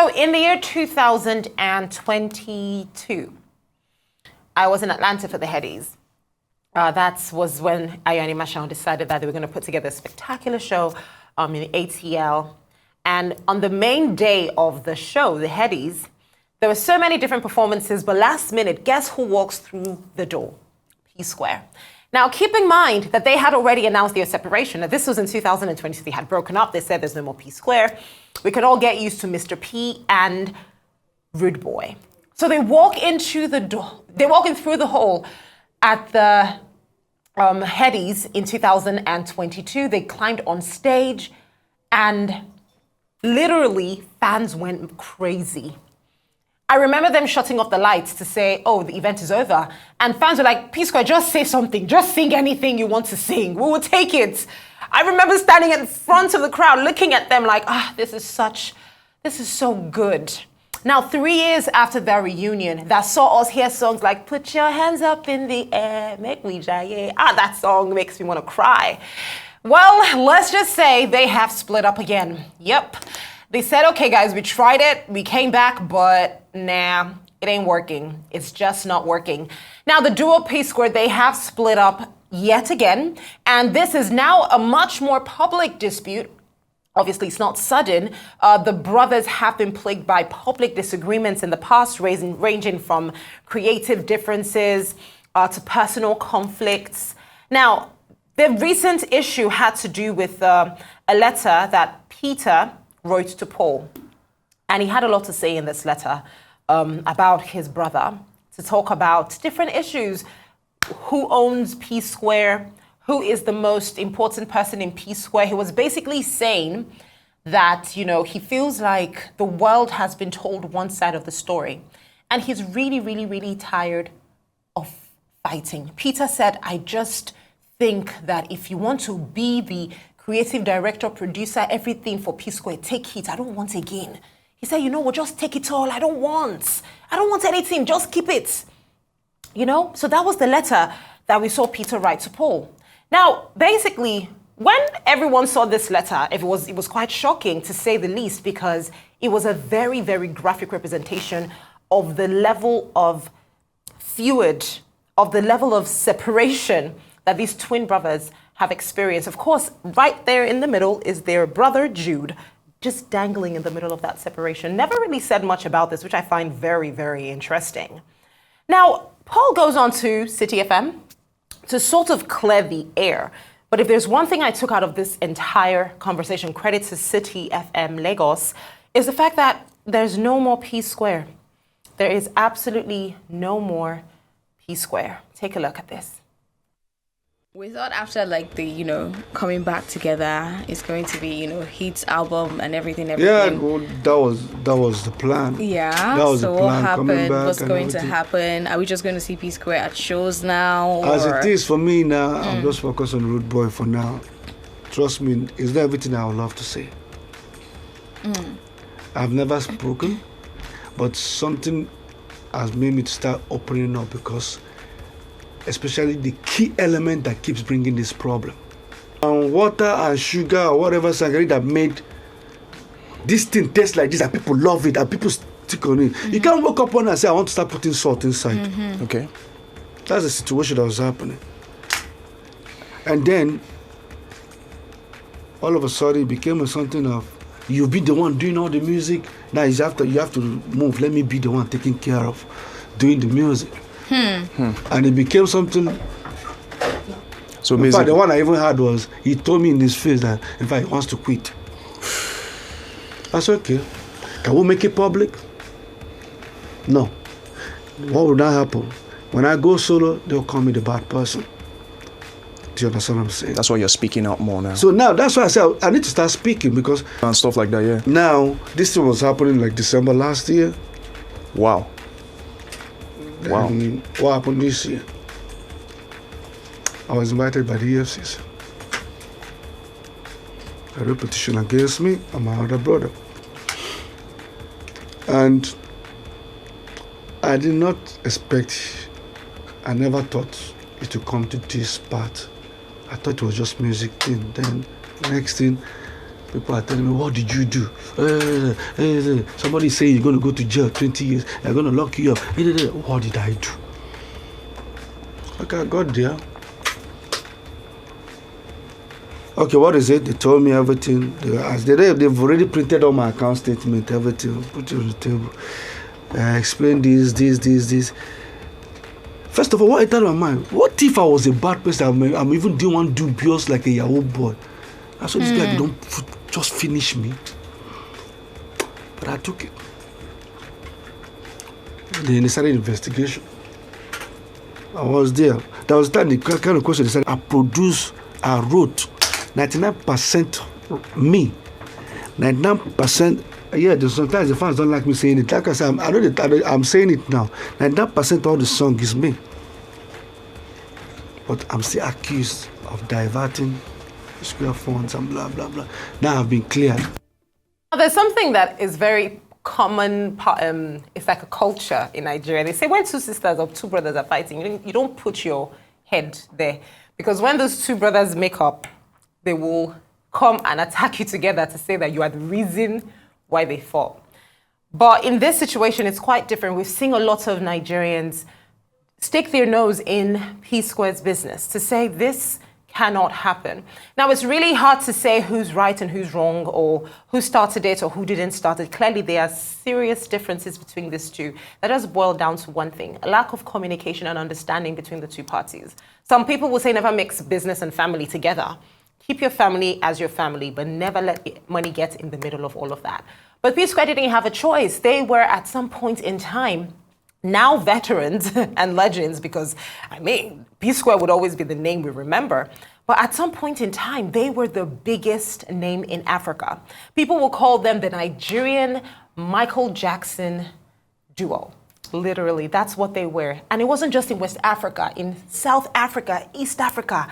So in the year 2022, I was in Atlanta for the Headies. That was when Ayani Marshall decided that they were going to put together a spectacular show in ATL. And on the main day of the show, the Headies, there were so many different performances, but last minute, guess who walks through the door? P Square. Now, keep in mind that they had already announced their separation. Now, this was in 2020, so they had broken up. They said there's no more P Square. We can all get used to Mr. P and Rude Boy. So they walk into the door. They're walking through the hall at the Headies in 2022. They climbed on stage, and literally fans went crazy. I remember them shutting off the lights to say, oh, the event is over. And fans were like, P Square, just say something. Just sing anything you want to sing. We will take it. I remember standing in front of the crowd looking at them like, this is so good. Now, 3 years after their reunion, that saw us hear songs like, put your hands up in the air, make me jaye. That song makes me want to cry. Well, let's just say they have split up again. Yep. They said, okay, guys, we tried it. We came back, but nah, it ain't working. It's just not working. Now, the duo P Square, they have split up yet again. And this is now a much more public dispute. Obviously, it's not sudden. The brothers have been plagued by public disagreements in the past, ranging from creative differences to personal conflicts. Now, the recent issue had to do with a letter that Peter wrote to Paul. And he had a lot to say in this letter about his brother, to talk about different issues. Who owns P Square? Who is the most important person in P Square? He was basically saying that, he feels like the world has been told one side of the story. And he's really, really, really tired of fighting. Peter said, I just think that if you want to be the creative director, producer, everything for P Square, take it. I don't want again. He said, just take it all. I don't want anything. Just keep it. So that was the letter that we saw Peter write to Paul. Now, basically, when everyone saw this letter, it was quite shocking, to say the least, because it was a very, very graphic representation of the level of feud, of the level of separation that these twin brothers have experienced. Of course, right there in the middle is their brother, Jude, just dangling in the middle of that separation. Never really said much about this, which I find very, very interesting. Now, Paul goes on to City FM to sort of clear the air. But if there's one thing I took out of this entire conversation, credit to City FM Lagos, is the fact that there's no more P Square. There is absolutely no more P Square. Take a look at this. We thought after the, coming back together, it's going to be, Hits album and everything. Yeah, well, that was the plan. Yeah. That was so the plan. what happened? What's going to everything. happen? Are we just going to see P Square at shows now? As it is for me now, I'm just focused on Rude Boy for now. Trust me, it's not everything I would love to say. I've never spoken, but something has made me to start opening up, because especially the key element that keeps bringing this problem. Water and sugar or whatever sangria that made this thing taste like this, and people love it and people stick on it. You can't wake up one and say, I want to start putting salt inside. Okay. That's the situation that was happening. And then, all of a sudden, it became something of, you be the one doing all the music. Now you have to move. Let me be the one taking care of doing the music. And it became something. So in fact, the one I even had was, he told me in his face that, in fact, he wants to quit. That's okay. Can we make it public? No. What would that happen? When I go solo, they'll call me the bad person. Do you understand what I'm saying? That's why you're speaking out more now. So now, that's why I said I need to start speaking, because and stuff like that, yeah. Now, this thing was happening like December last year. Wow. Wow. And what happened this year? I was invited by the EFCC. A repetition against me and my other brother. And I did not expect, I never thought it would come to this part. I thought it was just music thing. Then next thing, People are telling me, what did you do? Somebody say you're going to go to jail 20 years. They're going to lock you up. What did I do? Okay, I got there. Okay, what is it? They told me everything. They've already printed all my account statement, everything. Put it on the table. Explain this. First of all, what entered my mind? What if I was a bad person? I'm even doing one dubious like a Yahoo boy. I saw this guy, don't just finish me. But I took it. Then they started investigation. I was there. That was the kind of question they said. I wrote 99% me. 99%. Yeah, sometimes the fans don't like me saying it. Like I said, I'm saying it now. 99% of the song is me. But I'm still accused of diverting square funds and blah, blah, blah. Now I've been cleared. There's something that is very common, it's like a culture in Nigeria. They say when two sisters or two brothers are fighting, you don't put your head there. Because when those two brothers make up, they will come and attack you together to say that you are the reason why they fought. But in this situation, it's quite different. We've seen a lot of Nigerians stick their nose in P-Square's business to say this cannot happen. Now, it's really hard to say who's right and who's wrong, or who started it or who didn't start it. Clearly, there are serious differences between these two. That does boil down to one thing: a lack of communication and understanding between the two parties. Some people will say never mix business and family together. Keep your family as your family, but never let money get in the middle of all of that. But P-Square didn't have a choice. They were at some point in time now veterans and legends, because, I mean, P-Square would always be the name we remember. But at some point in time, they were the biggest name in Africa. People will call them the Nigerian Michael Jackson duo. Literally, that's what they were. And it wasn't just in West Africa, in South Africa, East Africa,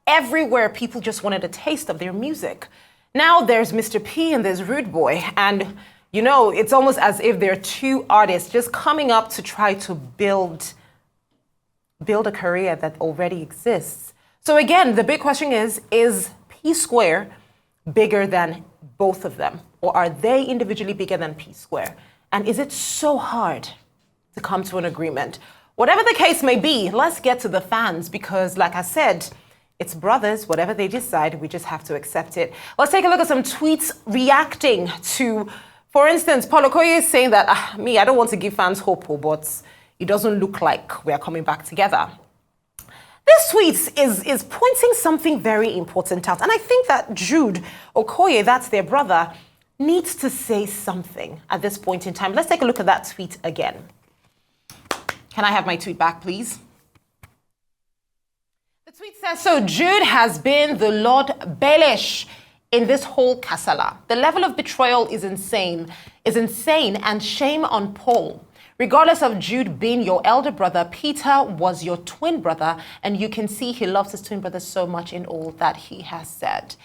everywhere people just wanted a taste of their music. Now there's Mr. P and there's Rude Boy, and you know, it's almost as if they're two artists just coming up to try to build a career that already exists. So again, the big question is P-Square bigger than both of them? Or are they individually bigger than P-Square? And is it so hard to come to an agreement? Whatever the case may be, let's get to the fans, because like I said, it's brothers. Whatever they decide, we just have to accept it. Let's take a look at some tweets reacting to, for instance, Paul Okoye is saying that, I don't want to give fans hope, but it doesn't look like we are coming back together. This tweet is pointing something very important out. And I think that Jude Okoye, that's their brother, needs to say something at this point in time. Let's take a look at that tweet again. Can I have my tweet back, please? The tweet says, so Jude has been the Lord Baelish in this whole Kasala. The level of betrayal is insane, and shame on Paul. Regardless of Jude being your elder brother, Peter was your twin brother, and you can see he loves his twin brother so much in all that he has said.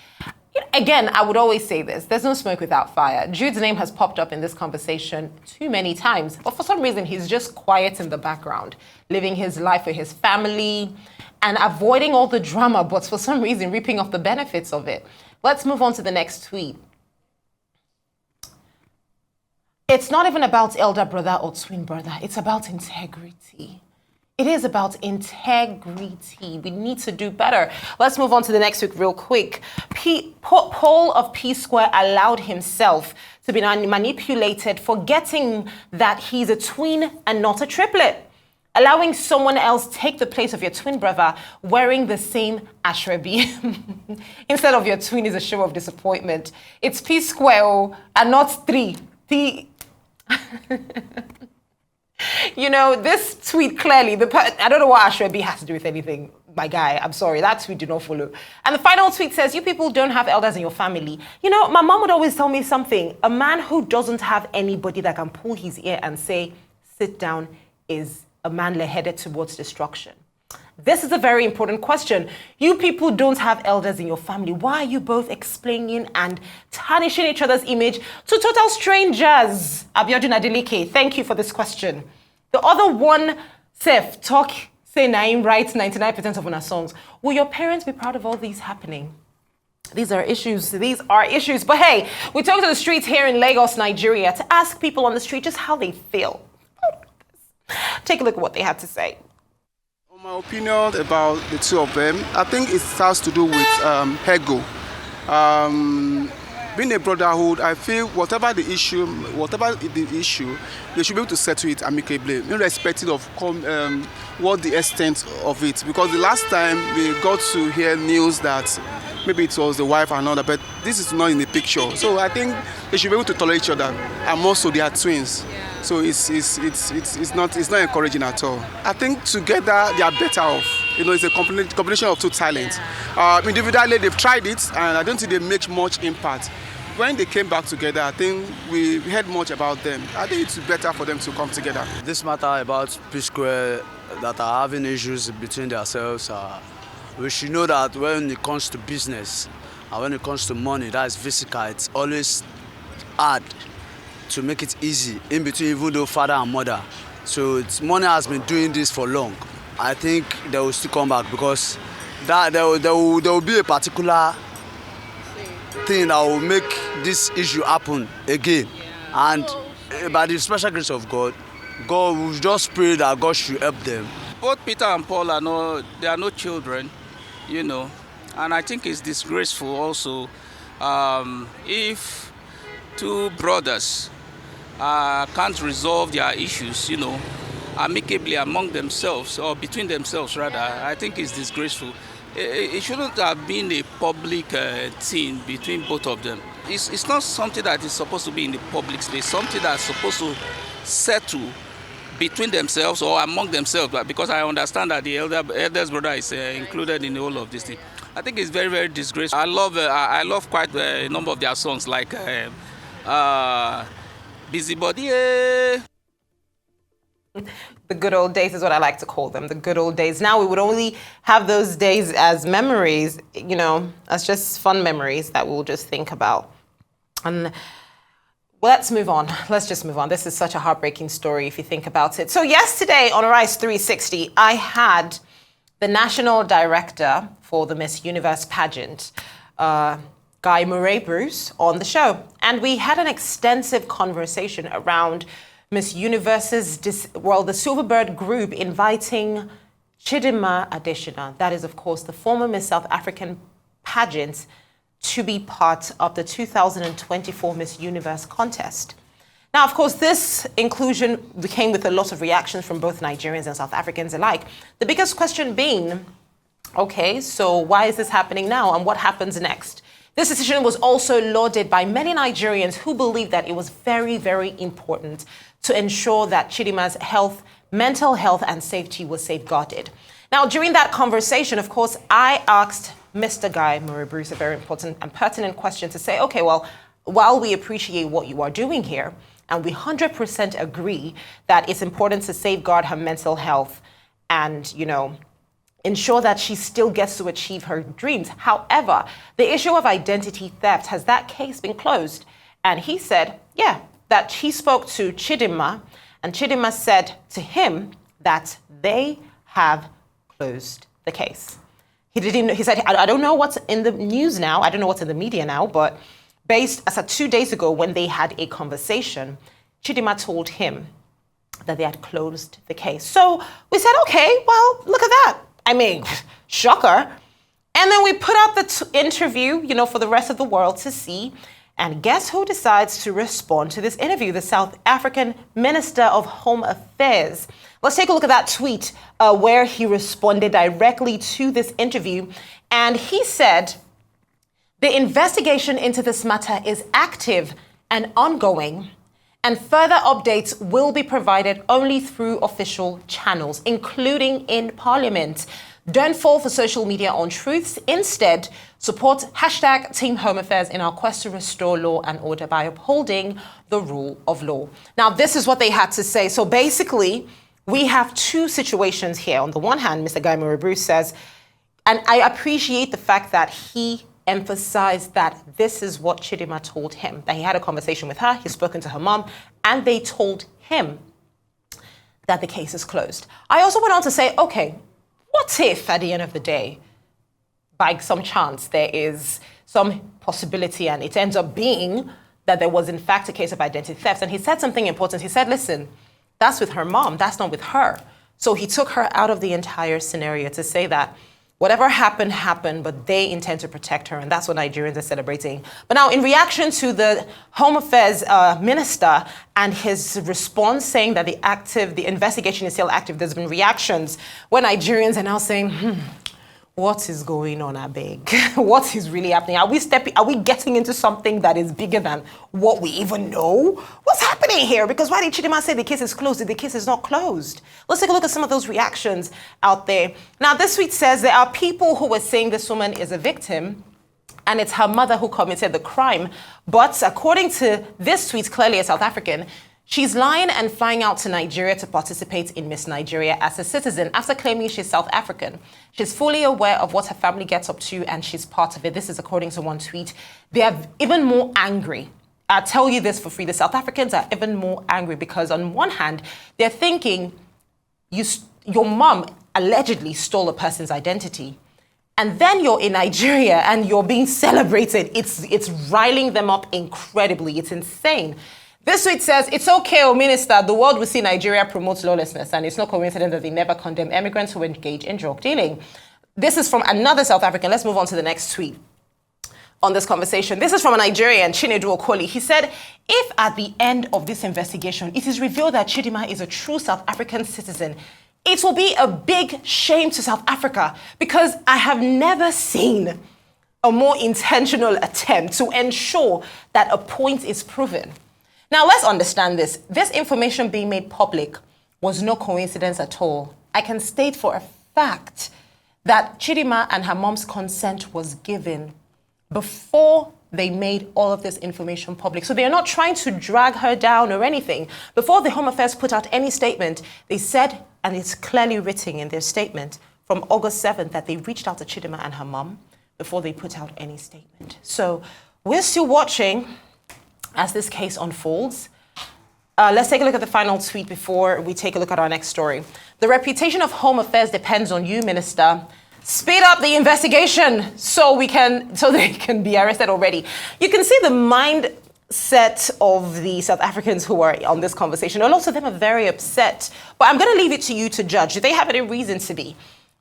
Again, I would always say this, there's no smoke without fire. Jude's name has popped up in this conversation too many times, but for some reason, he's just quiet in the background, living his life with his family and avoiding all the drama, but for some reason, reaping off the benefits of it. Let's move on to the next tweet. It's not even about elder brother or twin brother. It's about integrity. It is about integrity. We need to do better. Let's move on to the next week real quick. Paul of P-Square allowed himself to be manipulated, forgetting that he's a twin and not a triplet. Allowing someone else take the place of your twin brother wearing the same ashrabi instead of your twin is a show of disappointment. It's P-Square and not three. You know, this tweet clearly, I don't know what ashrabi has to do with anything, my guy. I'm sorry, that tweet did not follow. And the final tweet says, you people don't have elders in your family. You know, my mom would always tell me something. A man who doesn't have anybody that can pull his ear and say, sit down, is a man headed towards destruction. This is a very important question. You people don't have elders in your family. Why are you both explaining and tarnishing each other's image to total strangers? Abiodun Adeleke, thank you for this question. The other one, Seth, say Naim writes 99% of our songs. Will your parents be proud of all these happening? These are issues. These are issues. But hey, we took to the streets here in Lagos, Nigeria, to ask people on the street just how they feel. Take a look at what they had to say. My opinion about the two of them, I think it has to do with ego. Being a brotherhood, I feel whatever the issue, they should be able to settle it amicably, irrespective of what the extent of it. Because the last time we got to hear news that maybe it was the wife and another, but this is not in the picture. So I think they should be able to tolerate each other, and also they are twins. So it's not encouraging at all. I think together they are better off. It's a combination of two talents. Individually they've tried it, and I don't think they make much impact. When they came back together, I think we heard much about them. I think it's better for them to come together. This matter about P-Square that are having issues between themselves, we should know that when it comes to business and when it comes to money, that is physical, it's always hard to make it easy in between, even though father and mother. So money has been doing this for long. I think they will still come back because there will be a particular thing that will make this issue happen again. And by the special grace of God, God will just pray that God should help them. Both Peter and Paul are no children, and I think it's disgraceful also if two brothers can't resolve their issues, amicably among themselves or between themselves rather. I think it's disgraceful. It shouldn't have been a public thing between both of them. It's not something that is supposed to be in the public space, something that's supposed to settle between themselves or among themselves, because I understand that the eldest brother is included in all of this thing. I think it's very, very disgraceful. I love quite a number of their songs, like Busybody. The good old days is what I like to call them, the good old days. Now we would only have those days as memories, as just fun memories that we'll just think about. And let's move on. Let's just move on. This is such a heartbreaking story if you think about it. So yesterday on Rise 360, I had the national director for the Miss Universe pageant, Guy Murray Bruce, on the show. And we had an extensive conversation around Miss Universe's, the Silverbird group inviting Chidinma Adesina, that is, of course, the former Miss South African pageant, to be part of the 2024 Miss Universe contest. Now, of course, this inclusion came with a lot of reactions from both Nigerians and South Africans alike. The biggest question being, okay, so why is this happening now and what happens next? This decision was also lauded by many Nigerians who believe that it was very, very important to ensure that Chidinma's health, mental health and safety was safeguarded. Now, during that conversation, of course, I asked Mr. Guy Murray Bruce a very important and pertinent question to say, okay, well, while we appreciate what you are doing here, and we 100% agree that it's important to safeguard her mental health and, ensure that she still gets to achieve her dreams. However, the issue of identity theft, has that case been closed? And he said, yeah, that he spoke to Chidinma, and Chidinma said to him that they have closed the case. He said, I don't know what's in the news now, I don't know what's in the media now, but based as of 2 days ago when they had a conversation, Chidinma told him that they had closed the case. So we said, okay, well, look at that. I mean, shocker. And then we put out the interview, for the rest of the world to see. And guess who decides to respond to this interview? The South African Minister of Home Affairs. Let's take a look at that tweet where he responded directly to this interview. And he said, the investigation into this matter is active and ongoing, and further updates will be provided only through official channels, including in Parliament. Don't fall for social media untruths. Instead, support #Team Home Affairs in our quest to restore law and order by upholding the rule of law. Now, this is what they had to say. So basically, we have two situations here. On the one hand, Mr. Guy Murray Bruce says, and I appreciate the fact that he emphasized that this is what Chidinma told him, that he had a conversation with her, he's spoken to her mom, and they told him that the case is closed. I also went on to say, okay, what if at the end of the day, by some chance, there is some possibility, and it ends up being that there was in fact a case of identity theft. And he said something important. He said, listen, that's with her mom, that's not with her. So he took her out of the entire scenario to say that whatever happened, happened, but they intend to protect her, and that's what Nigerians are celebrating. But now, in reaction to the Home Affairs Minister and his response saying that the investigation is still active, there's been reactions where Nigerians are now saying, what is going on, I beg? What is really happening? Are we getting into something that is bigger than what we even know? What's happening here? Because why did Chidinma say the case is closed if the case is not closed? Let's take a look at some of those reactions out there. Now, this tweet says there are people who are saying this woman is a victim and it's her mother who committed the crime. But according to this tweet, clearly a South African, she's lying and flying out to Nigeria to participate in Miss Nigeria as a citizen after claiming she's South African. She's fully aware of what her family gets up to and she's part of it. This is according to one tweet. They are even more angry. I'll tell you this for free. The South Africans are even more angry because on one hand, they're thinking your mom allegedly stole a person's identity. And then you're in Nigeria and you're being celebrated. It's riling them up incredibly. It's insane. This tweet says, it's okay, oh minister, the world will see Nigeria promotes lawlessness, and it's no coincidence that they never condemn immigrants who engage in drug dealing. This is from another South African. Let's move on to the next tweet on this conversation. This is from a Nigerian, Chinedu Okoli. He said, if at the end of this investigation, it is revealed that Chidinma is a true South African citizen, it will be a big shame to South Africa because I have never seen a more intentional attempt to ensure that a point is proven. Now, let's understand this. This information being made public was no coincidence at all. I can state for a fact that Chidinma and her mom's consent was given before they made all of this information public. So they're not trying to drag her down or anything. Before the Home Affairs put out any statement, they said, and it's clearly written in their statement from August 7th, that they reached out to Chidinma and her mom before they put out any statement. So we're still watching as this case unfolds. Let's take a look at the final tweet before we take a look at our next story. The reputation of Home Affairs depends on you, Minister. Speed up the investigation so they can be arrested already. You can see the mindset of the South Africans who are on this conversation. A lot of them are very upset, but I'm going to leave it to you to judge. Do they have any reason to be?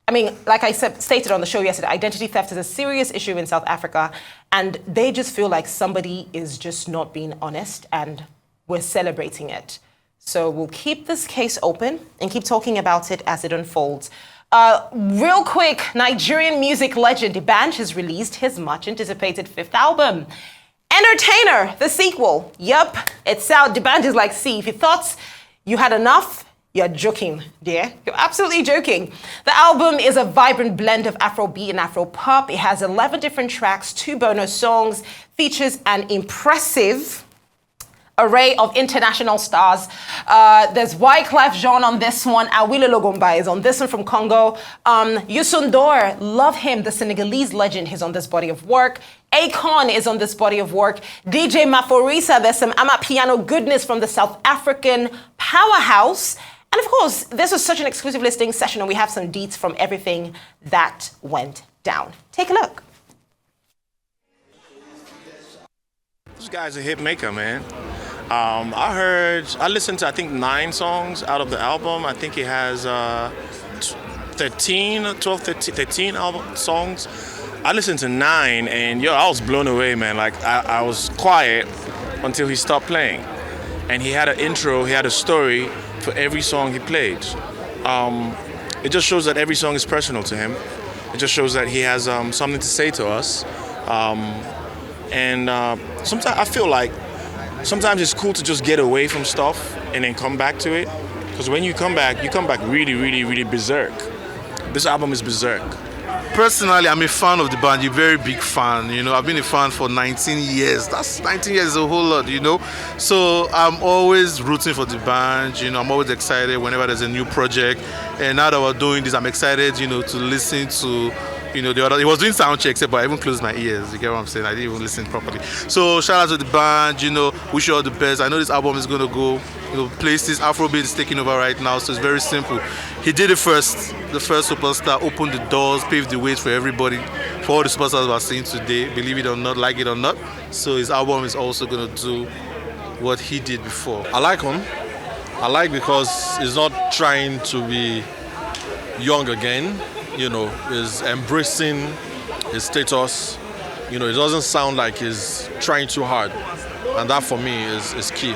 I mean, like I stated on the show yesterday, identity theft is a serious issue in South Africa, and they just feel like somebody is just not being honest, and we're celebrating it. So we'll keep this case open and keep talking about it as it unfolds. Real quick, Nigerian music legend D'banj has released his much-anticipated 5th album, Entertainer, the sequel. Yup, it's out. D'banj is like, see, if you thought you had enough, you're joking, dear. You're absolutely joking. The album is a vibrant blend of Afrobeat and Afropop. It has 11 different tracks, 2 bonus songs, features an impressive array of international stars. There's Wyclef Jean on this one. Awilo Logomba is on this one from Congo. Youssou N'Dour, love him, the Senegalese legend, he's on this body of work. Akon is on this body of work. DJ Maphorisa, there's some Amapiano goodness from the South African powerhouse. And of course, this was such an exclusive listening session, and we have some deets from everything that went down. Take a look. This guy's a hit maker, man. I listened to, I think, 9 songs out of the album. I think he has 13 songs. I listened to 9, and I was blown away, man. Like, I was quiet until he stopped playing. And he had an intro, he had a story for every song he played. It just shows that every song is personal to him. It just shows that he has something to say to us. Sometimes I feel like sometimes it's cool to just get away from stuff and then come back to it. Because when you come back really, really, really berserk. This album is berserk. Personally, I'm a fan of D'banj, a very big fan. I've been a fan for 19 years. That's 19 years is a whole lot, So I'm always rooting for D'banj. I'm always excited whenever there's a new project. And now that we're doing this, I'm excited, to listen to, You know, he was doing sound checks, but I even closed my ears. You get what I'm saying? I didn't even listen properly. So shout out to the band. You know, wish you all the best. I know this album is gonna go, you know, places. Afrobeat is taking over right now, so it's very simple. He did it first. The first superstar opened the doors, paved the way for everybody, for all the superstars we're seeing today. Believe it or not, like it or not. So his album is also gonna do what he did before. I like him. I like because he's not trying to be young again. You know, he's embracing his status. You know, it doesn't sound like he's trying too hard. And that for me is key.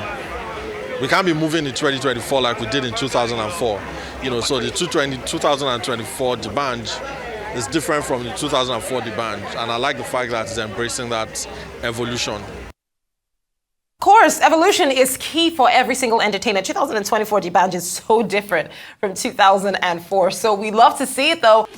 We can't be moving in 2024 like we did in 2004. You know, so the 2024 D'banj is different from the 2004 D'banj. And I like the fact that he's embracing that evolution. Of course, evolution is key for every single entertainer. 2024 D'banj is so different from 2004. So we love to see it, though.